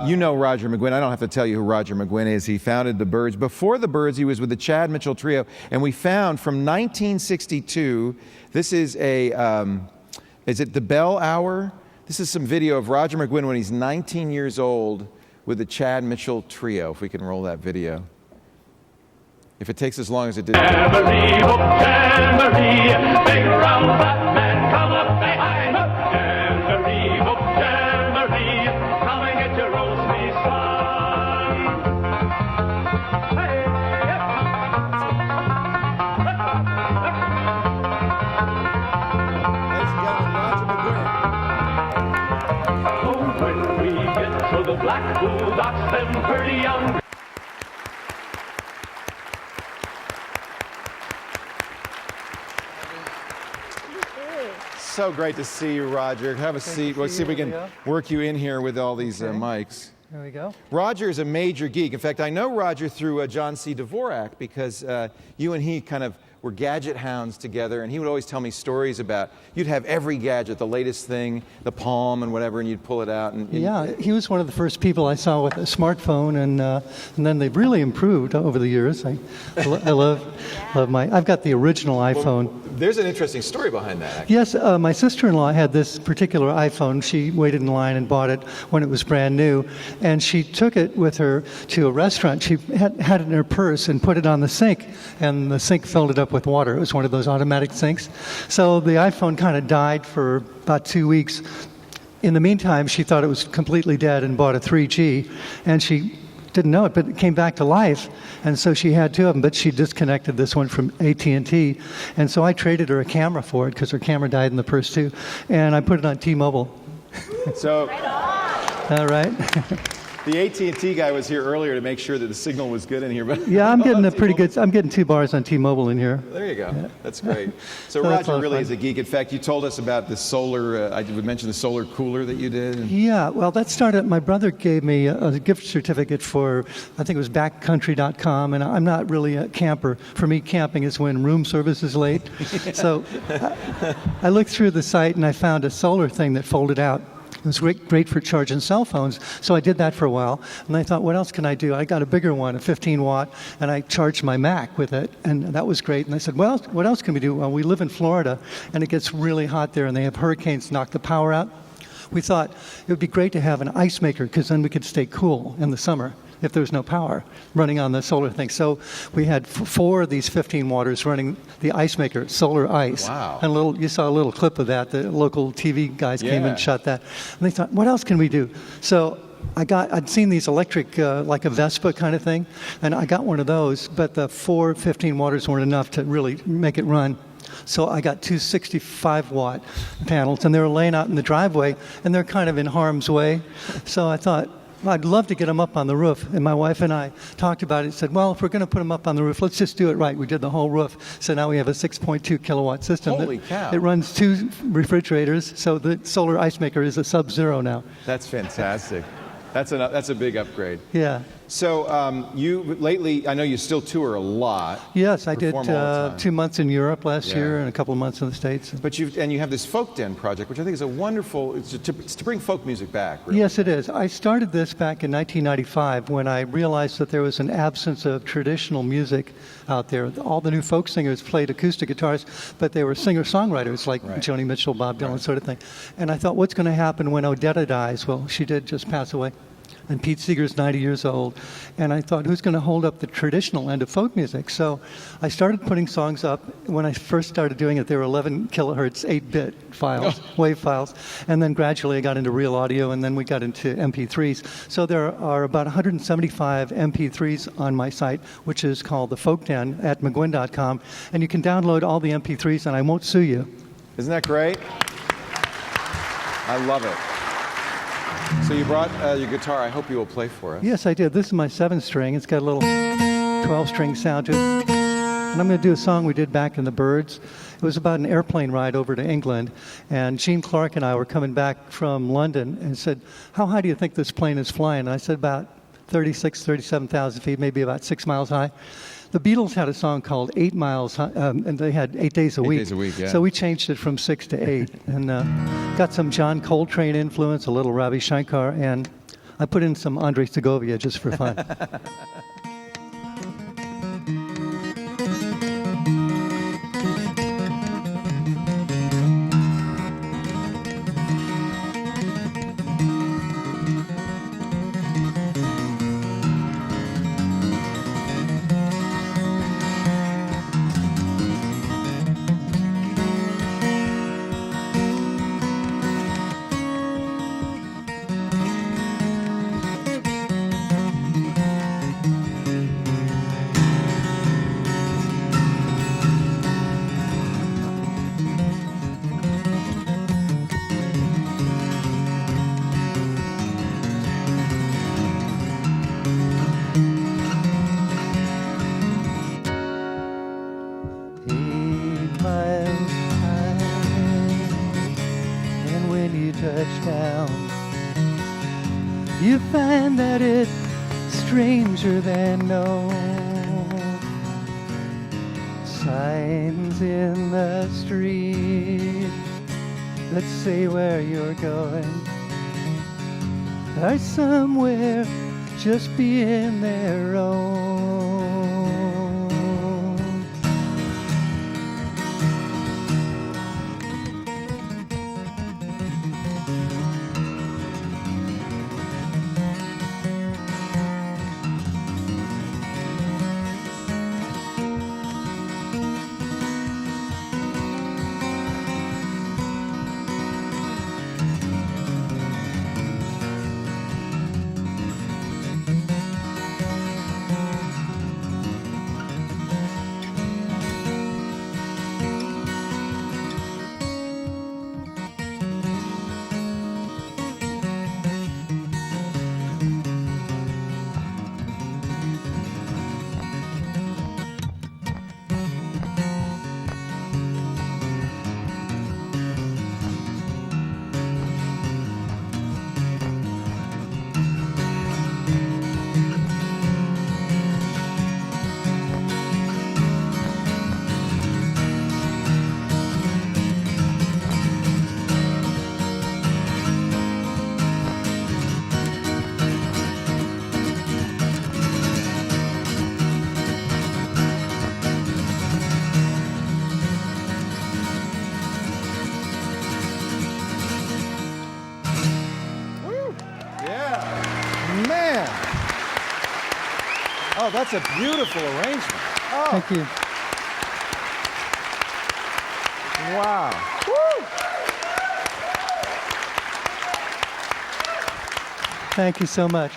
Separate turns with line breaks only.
You know Roger Mcguinn. I don't have to tell you who Roger Mcguinn is. He founded the Byrds. Before the Byrds, he was with the Chad Mitchell Trio, and we found from 1962, this is is it the Bell Hour? This is some video of Roger Mcguinn when he's 19 years old with the Chad Mitchell Trio, if we can roll that video. If it takes as long as it did.
Jamboree, oh, jamboree, big round fat man, come up behind. Jamboree, oh, jamboree, come and get your roast beef son. Hey, yep.
Ladies and gentlemen, Roger Mcguinn.
Oh, when we get to the Black Bulldogs, them pretty young.
So great to see you, Roger. Have a seat. Let's see if we can work you in here with all these mics.
There we go.
Roger is a major geek. In fact, I know Roger through John C. Dvorak because you and he kind of were gadget hounds together, and he would always tell me stories about, you'd have every gadget, the latest thing, the Palm and whatever, and you'd pull it out. And
yeah, he was one of the first people I saw with a smartphone, and then they've really improved over the years. I love I've got the original iPhone.
Well, there's an interesting story behind that, actually.
Yes, my sister-in-law had this particular iPhone. She waited in line and bought it when it was brand new, and she took it with her to a restaurant. She had it in her purse and put it on the sink, and the sink filled it up with water. It was one of those automatic sinks. So the iPhone kind of died for about 2 weeks. In the meantime, she thought it was completely dead and bought a 3G, and she didn't know it, but it came back to life, and so she had two of them, but she disconnected this one from AT&T, and so I traded her a camera for it because her camera died in the purse too, and I put it on T-Mobile.
So,
all right.
The AT&T guy was here earlier to make sure that the signal was good in here. But
yeah, I'm getting a pretty good. I'm getting 2 bars on T-Mobile in here.
There you go. Yeah. That's great. So
that's
Roger really is a geek. In fact, you told us about the solar. I would mention the solar cooler that you did.
Yeah. Well, that started. My brother gave me a gift certificate for, I think it was backcountry.com, and I'm not really a camper. For me, camping is when room service is late. So I looked through the site and I found a solar thing that folded out. It was great for charging cell phones, so I did that for a while. And I thought, what else can I do? I got a bigger one, a 15-watt, and I charged my Mac with it, and that was great. And I said, well, what else can we do? Well, we live in Florida, and it gets really hot there, and they have hurricanes knock the power out. We thought it would be great to have an ice maker, because then we could stay cool in the summer if there was no power running on the solar thing. So we had 4 of these 15-watters running the ice maker, solar ice.
Wow.
And you saw a little clip of that. The local TV guys came and shot that. And they thought, what else can we do? So I'd seen these electric, like a Vespa kind of thing, and I got one of those, but the 4 15-watters weren't enough to really make it run. So I got 2 65-watt panels, and they were laying out in the driveway, and they're kind of in harm's way. So I thought, I'd love to get them up on the roof. And my wife and I talked about it and said, well, if we're going to put them up on the roof, let's just do it right. We did the whole roof. So now we have a 6.2 kilowatt system.
Holy cow.
It runs 2 refrigerators. So the solar ice maker is a sub-zero now.
That's fantastic. That's a big upgrade.
Yeah.
So you lately, I know you still tour a lot.
Yes, I did 2 months in Europe last year and a couple of months in the States.
But you have this Folk Den project, which I think is a wonderful, it's to bring folk music back. Really.
Yes, it is. I started this back in 1995 when I realized that there was an absence of traditional music out there. All the new folk singers played acoustic guitars, but they were singer-songwriters like Joni Mitchell, Bob Dylan, sort of thing. And I thought, what's going to happen when Odetta dies? Well, she did just pass away. And Pete Seeger's 90 years old. And I thought, who's going to hold up the traditional end of folk music? So I started putting songs up. When I first started doing it, they were 11 kilohertz, 8-bit files, wave files. And then gradually I got into real audio, and then we got into MP3s. So there are about 175 MP3s on my site, which is called the Folk Den at Mcguinn.com. And you can download all the MP3s, and I won't sue you.
Isn't that great? I love it. So you brought your guitar. I hope you will play for us.
Yes, I did. This is my 7-string. It's got a little 12-string sound to it. And I'm going to do a song we did back in the Byrds. It was about an airplane ride over to England. And Gene Clark and I were coming back from London and said, how high do you think this plane is flying? And I said, about 37,000 feet, maybe about 6 miles high. The Beatles had a song called 8 Miles, and they had 8 days a week.
8 days a week, yeah.
So we changed it from 6 to 8, and got some John Coltrane influence, a little Ravi Shankar, and I put in some Andre Segovia just for fun. Touchdown, you find that it's stranger than known. Signs in the street that say where you're going are somewhere just being their own.
Man. Oh, that's a beautiful arrangement. Oh,
Thank you.
wow. Woo.
Thank you so much.